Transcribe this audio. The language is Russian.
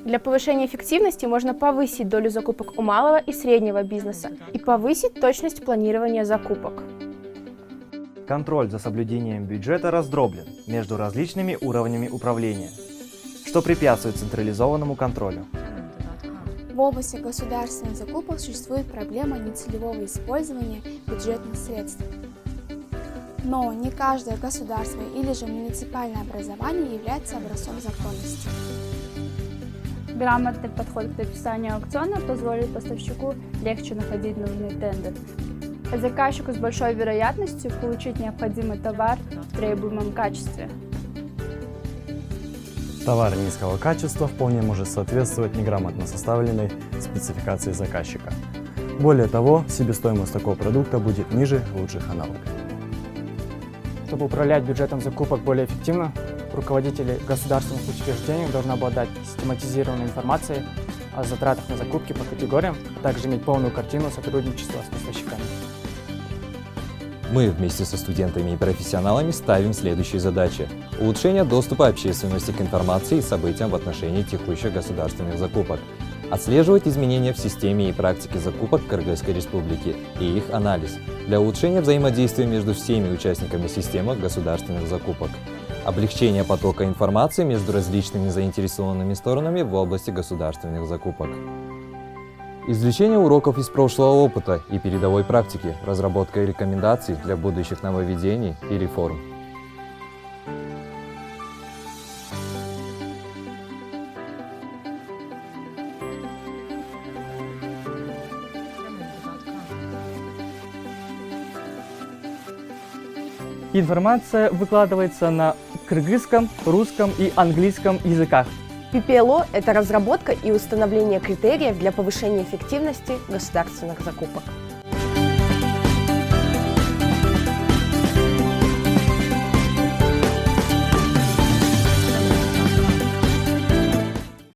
Для повышения эффективности можно повысить долю закупок у малого и среднего бизнеса и повысить точность планирования закупок. Контроль за соблюдением бюджета раздроблен между различными уровнями управления, что препятствует централизованному контролю. В области государственных закупок существует проблема нецелевого использования бюджетных средств. Но не каждое государство или же муниципальное образование является образцом законности. Грамотный подход к написанию аукциона позволит поставщику легче находить нужный тендер, а заказчику с большой вероятностью получить необходимый товар в требуемом качестве. Товар низкого качества вполне может соответствовать неграмотно составленной спецификации заказчика. Более того, себестоимость такого продукта будет ниже лучших аналогов. Чтобы управлять бюджетом закупок более эффективно, руководители государственных учреждений должны обладать систематизированной информацией о затратах на закупки по категориям, а также иметь полную картину сотрудничества с поставщиками. Мы вместе со студентами и профессионалами ставим следующие задачи: улучшение доступа общественности к информации и событиям в отношении текущих государственных закупок, отслеживать изменения в системе и практике закупок Кыргызской Республики и их анализ для улучшения взаимодействия между всеми участниками системы государственных закупок, облегчение потока информации между различными заинтересованными сторонами в области государственных закупок. Извлечение уроков из прошлого опыта и передовой практики, разработка рекомендаций для будущих нововведений и реформ. Информация выкладывается на кыргызском, русском и английском языках. PPLO – это разработка и установление критериев для повышения эффективности государственных закупок.